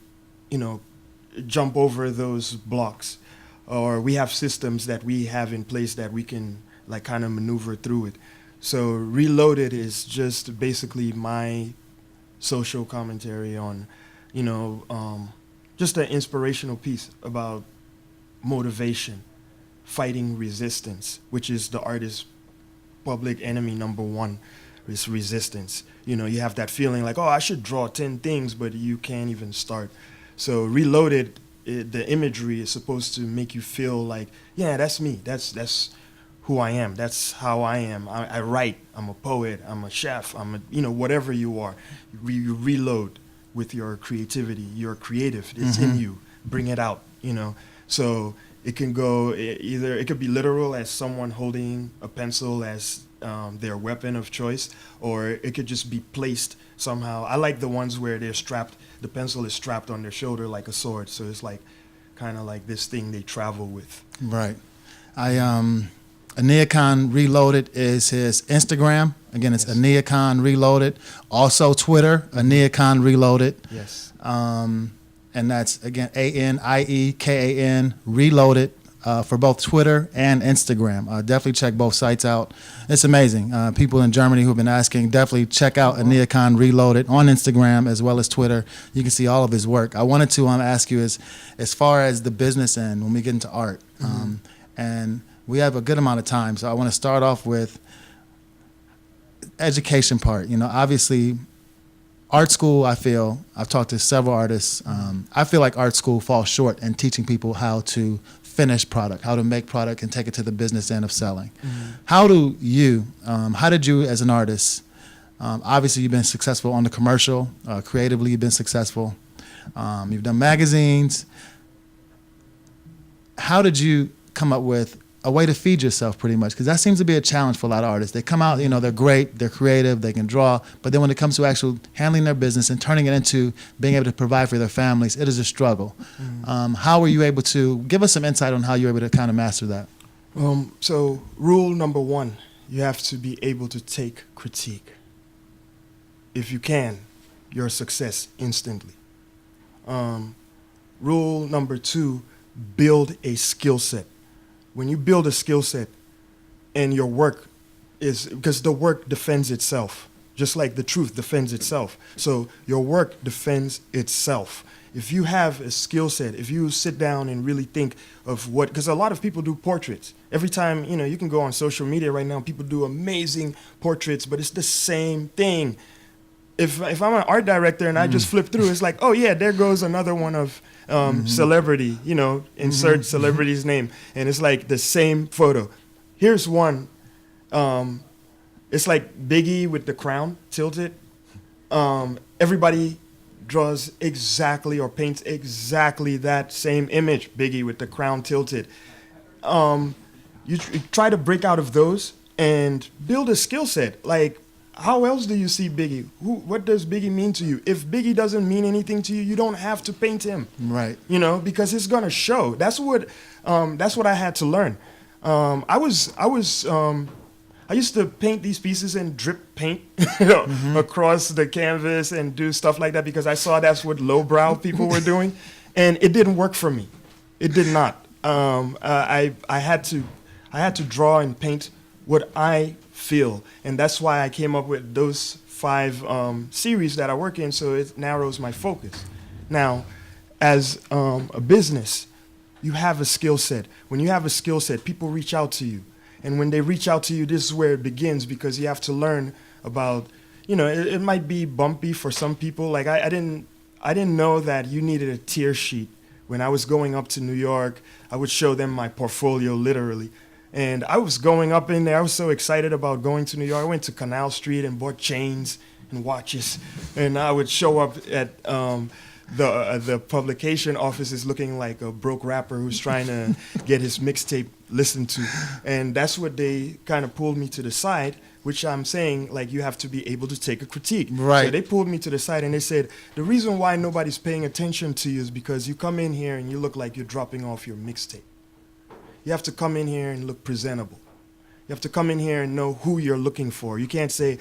S3: jump over those blocks, or we have systems that we have in place that we can kind of maneuver through it. So Reloaded is just basically my social commentary on, just an inspirational piece about motivation, fighting resistance, which is the artist's public enemy number 1, is resistance. You have that feeling like, oh, I should draw 10 things, but you can't even start. So Reloaded, the imagery is supposed to make you feel like, yeah, that's me. That's who I am. That's how I am. I write. I'm a poet. I'm a chef. I'm a, whatever you are. You reload with your creativity. You're creative. It's in you. Bring it out, So it can go either, it could be literal as someone holding a pencil as their weapon of choice, or it could just be placed somehow. I like the ones where they're strapped, the pencil is strapped on their shoulder like a sword. So it's kind of like this thing they travel with.
S1: Right. Ania Khan Reloaded is his Instagram. Again, it's yes. Ania Khan Reloaded. Also Twitter, Ania Khan Reloaded.
S3: Yes.
S1: And that's, again, ANIEKAN Reloaded for both Twitter and Instagram. Definitely check both sites out. It's amazing. People in Germany who've been asking, definitely check out Ania Khan Reloaded on Instagram as well as Twitter. You can see all of his work. I wanted to ask you as far as the business end, when we get into art, and we have a good amount of time, so I want to start off with education part. Obviously, art school, I've talked to several artists, I feel like art school falls short in teaching people how to finish product, how to make product and take it to the business end of selling. How did you as an artist, obviously you've been successful on the commercial, creatively you've been successful, you've done magazines. How did you come up with a way to feed yourself, pretty much? Because that seems to be a challenge for a lot of artists. They come out, they're great, they're creative, they can draw, but then when it comes to actually handling their business and turning it into being able to provide for their families, it is a struggle. How were you able to, give us some insight on how you were able to kind of master that?
S3: So rule number 1, you have to be able to take critique. If you can, you're a success instantly. Rule number 2, build a skill set. When you build a skill set and your work is, because the work defends itself, just like the truth defends itself. So your work defends itself. If you have a skill set, if you sit down and really think of what, because a lot of people do portraits. Every time, you can go on social media right now, people do amazing portraits, but it's the same thing. If I'm an art director and I just flip through, it's like, oh yeah, there goes another one of celebrity, insert celebrity's name. And it's like the same photo. Here's one. It's like Biggie with the crown tilted. Everybody draws exactly or paints exactly that same image, Biggie with the crown tilted. You try to break out of those and build a skill set. Like, how else do you see Biggie? What does Biggie mean to you? If Biggie doesn't mean anything to you, you don't have to paint him.
S1: Right.
S3: Because it's gonna show. That's what I had to learn. I used to paint these pieces and drip paint across the canvas and do stuff like that because I saw that's what lowbrow people were doing, and it didn't work for me. It did not. I had to draw and paint what I feel, and that's why I came up with those 5 series that I work in, so it narrows my focus. Now, as a business, you have a skill set. When you have a skill set, people reach out to you. And when they reach out to you, this is where it begins, because you have to learn about, it might be bumpy for some people. Like I didn't know that you needed a tier sheet. When I was going up to New York, I would show them my portfolio literally. And I was going up in there. I was so excited about going to New York. I went to Canal Street and bought chains and watches. And I would show up at the publication offices looking like a broke rapper who's trying to get his mixtape listened to. And that's what they kind of pulled me to the side, which I'm saying, like, you have to be able to take a critique.
S1: Right.
S3: So they pulled me to the side and they said, the reason why nobody's paying attention to you is because you come in here and you look like you're dropping off your mixtape. You have to come in here and look presentable. You have to come in here and know who you're looking for. You can't say,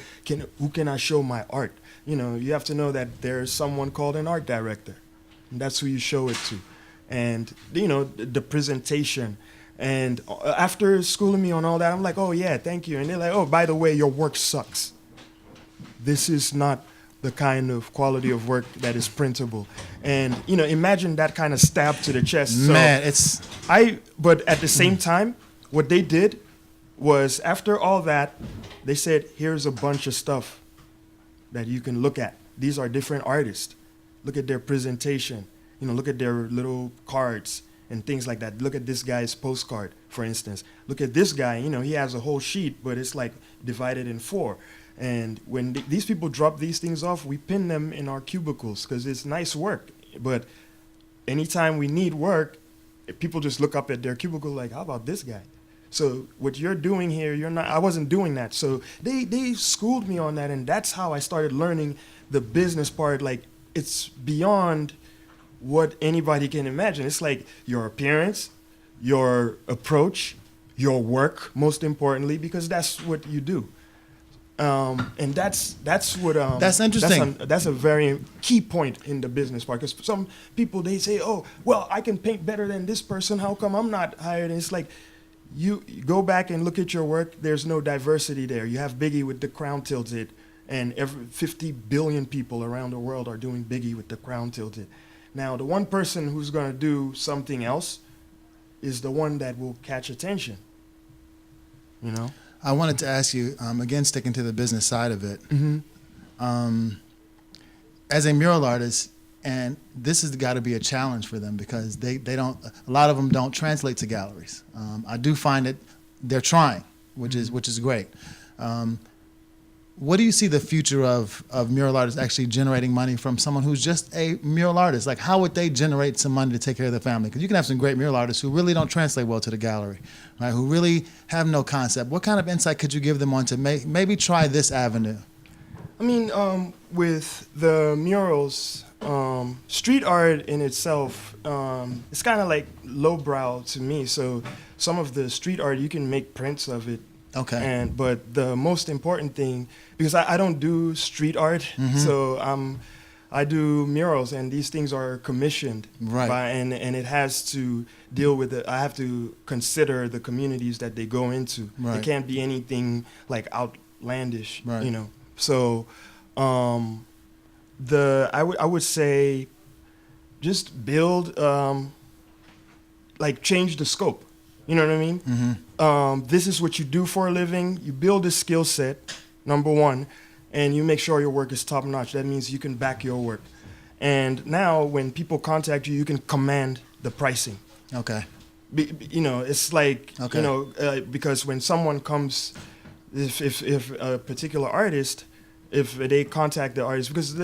S3: who can I show my art? You have to know that there's someone called an art director. And that's who you show it to. And, the presentation. And after schooling me on all that, I'm like, oh, yeah, thank you. And they're like, oh, by the way, your work sucks. This is not the kind of quality of work that is printable. And, imagine that kind of stab to the chest.
S1: Man,
S3: But at the same time, what they did was, after all that, they said, here's a bunch of stuff that you can look at. These are different artists. Look at their presentation. Look at their little cards and things like that. Look at this guy's postcard, for instance. Look at this guy. He has a whole sheet, but it's like divided in 4. And when these people drop these things off, we pin them in our cubicles because it's nice work. But anytime we need work, people just look up at their cubicle like, how about this guy? So what you're doing here, I wasn't doing that. So they schooled me on that, and that's how I started learning the business part. Like, it's beyond what anybody can imagine. It's like your appearance, your approach, your work, most importantly, because that's what you do. And that's what
S1: That's interesting.
S3: That's a very key point in the business part, because some people, they say, oh, well, I can paint better than this person, how come I'm not hired? And it's like, you go back and look at your work, there's no diversity there. You have Biggie with the crown tilted, and 50 billion people around the world are doing Biggie with the crown tilted. Now, the one person who's going to do something else is the one that will catch attention.
S1: I wanted to ask you, again, sticking to the business side of it, as a mural artist, and this has got to be a challenge for them because they don't, a lot of them don't translate to galleries. I do find that they're trying, which is great. What do you see the future of mural artists actually generating money from someone who's just a mural artist? Like, how would they generate some money to take care of their family? Because you can have some great mural artists who really don't translate well to the gallery, right? Who really have no concept. What kind of insight could you give them on to maybe try this avenue?
S3: I mean, with the murals, street art in itself, it's kind of like lowbrow to me. So some of the street art, you can make prints of it.
S1: Okay.
S3: But the most important thing, because I don't do street art, so I do murals, and these things are commissioned.
S1: Right.
S3: And it has to deal with I have to consider the communities that they go into.
S1: Right.
S3: It can't be anything like outlandish,
S1: Right.
S3: So I would say just build, like, change the scope. You know what I mean? This is what you do for a living. You build a skill set, number one, and you make sure your work is top notch. That means you can back your work. And now when people contact you, you can command the pricing.
S1: Okay.
S3: It's like,
S1: Okay.
S3: because when someone comes, if a particular artist, if they contact the artist, because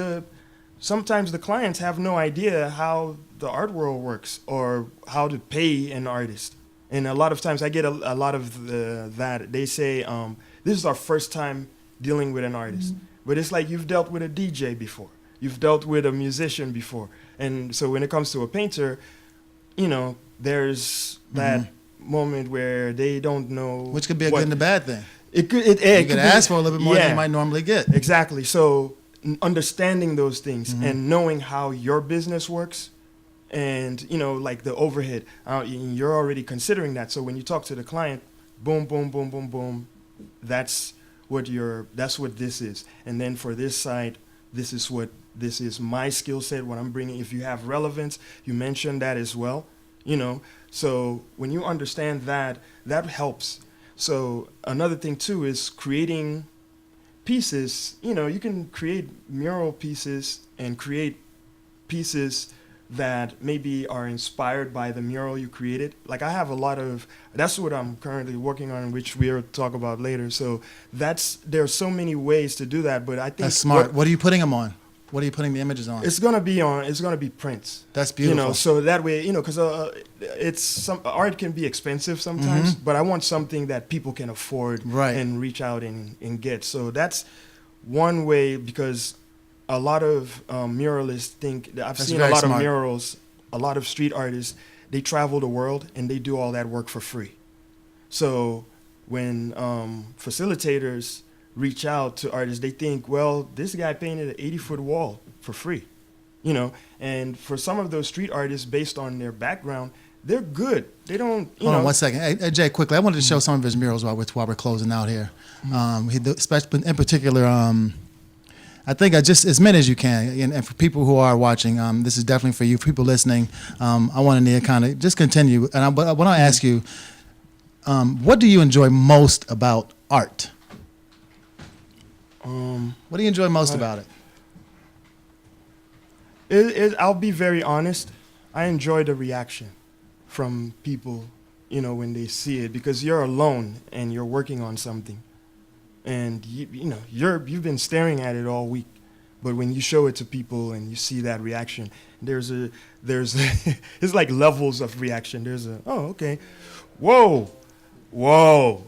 S3: sometimes the clients have no idea how the art world works or how to pay an artist. And a lot of times I get a lot of that. They say, this is our first time dealing with an artist. But it's like you've dealt with a DJ before. You've dealt with a musician before. And so when it comes to a painter, there's that moment where they don't know.
S1: Which could be a good and a bad thing.
S3: You
S1: could ask for a little bit more than you might normally get.
S3: Exactly. So understanding those things and knowing how your business works, and like the overhead, you're already considering that. So when you talk to the client, boom, boom, boom, boom, boom, that's what this is. And then for this side, this is what this is my skill set, what I'm bringing. If you have relevance, you mentioned that as well, you know. So when you understand that, that helps. So another thing too is creating pieces. You know, you can create mural pieces and create pieces that maybe are inspired by the mural you created. Like I have a lot of, that's what I'm currently working on, which we'll talk about later. So there are so many ways to do that, but I think
S1: That's smart. What are you putting them on? What are you putting the images on?
S3: It's gonna be prints.
S1: That's beautiful.
S3: You know, so that way, you know, because art can be expensive sometimes, but I want something that people can afford and reach out and get. So that's one way, because a lot of muralists think, I've seen a lot of murals, a lot of street artists, they travel the world and they do all that work for free. So when facilitators reach out to artists, they think, well, this guy painted an 80-foot wall for free, you know. And for some of those street artists, based on their background, they're good. They don't, you know.
S1: Hold on 1 second. Hey, Jay, quickly, I wanted to show some of his murals while we're closing out here. Especially in particular, I think just as many as you can, and for people who are watching, this is definitely for you. For people listening, I want to kind of just continue. And I want to ask you, what do you enjoy most about art? What do you enjoy most about it?
S3: I'll be very honest. I enjoy the reaction from people, you know, when they see it, because you're alone and you're working on something. And you know, you've been staring at it all week, but when you show it to people and you see that reaction, there's it's like levels of reaction. There's oh, okay, whoa,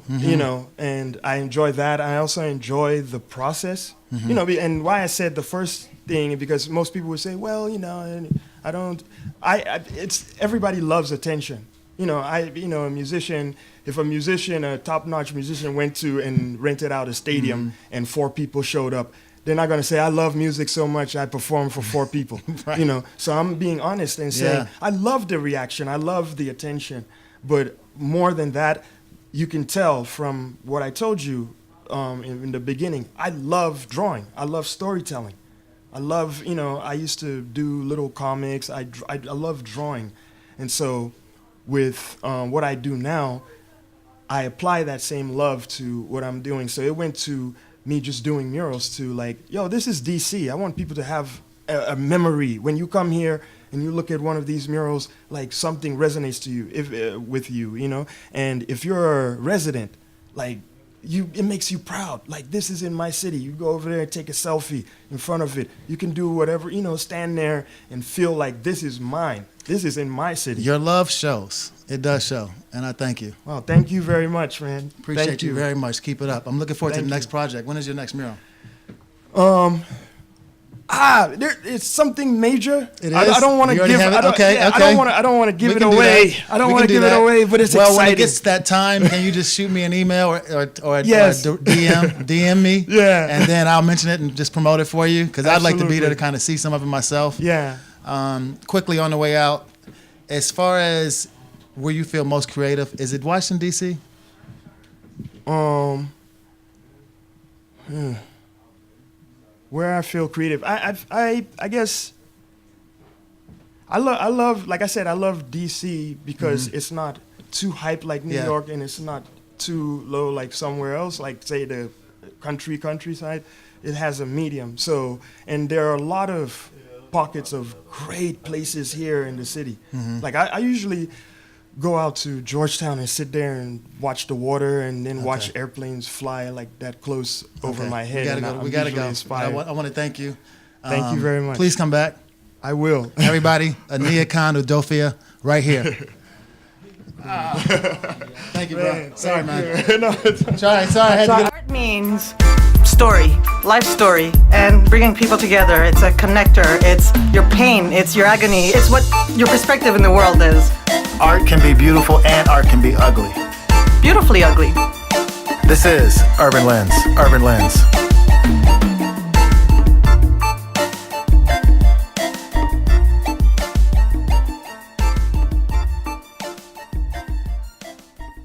S3: you know, and I enjoy that. I also enjoy the process, you know, and why I said the first thing, because most people would say, well, you know, it's everybody loves attention. You know, a musician, if a top-notch musician went to and rented out a stadium and 4 people showed up, they're not going to say, I love music so much I perform for 4 people, you know. So I'm being honest and saying, I love the reaction, I love the attention. But more than that, you can tell from what I told you in the beginning, I love drawing, I love storytelling. I love, you know, I used to do little comics, I love drawing. And so with what I do now, I apply that same love to what I'm doing. So it went to me just doing murals to like, yo, this is DC. I want people to have a memory. When you come here and you look at one of these murals, like something resonates to you, with you, you know? And if you're a resident, like, it makes you proud. Like, this is in my city. You go over there and take a selfie in front of it. You can do whatever, you know, stand there and feel like this is mine. This is in my city.
S1: Your love shows. It does show. And I thank you.
S3: Well, thank you very much, man.
S1: Appreciate you very much. Keep it up. I'm looking forward to the next project. When is your next mural?
S3: It's something major.
S1: It is?
S3: I don't want to give it.
S1: Okay.
S3: I don't want to give it away. I don't want to give it away, but it's exciting.
S1: Well, when it gets to that time, can you just shoot me an email or
S3: Yes.
S1: DM me?
S3: Yeah.
S1: And then I'll mention it and just promote it for you, because I'd like to be there to
S3: Absolutely.
S1: kind of see some of it myself.
S3: Yeah.
S1: Quickly on the way out, as far as where you feel most creative, is it Washington, D.C.?
S3: Where I feel creative, I guess I love, like I said, I love DC because it's not too hype like New York, and it's not too low like somewhere else, like say the countryside. It has a medium. So, and there are a lot of pockets of great places here in the city. Like I usually go out to Georgetown and sit there and watch the water, and then watch airplanes fly like that close over my head.
S1: We gotta go.
S3: Inspired.
S1: I want to thank you.
S3: Thank you very much.
S1: Please come back.
S3: I will.
S1: Everybody, Ania Khan Udofia, right here. Thank you, bro. Sorry, man.
S3: No,
S1: Sorry, I had to get
S2: Art means story, life story, and bringing people together. It's a connector. It's your pain. It's your agony. It's what your perspective in the world is.
S4: Art can be beautiful and art can be ugly.
S2: Beautifully ugly.
S4: This is Urban Lens. Urban Lens.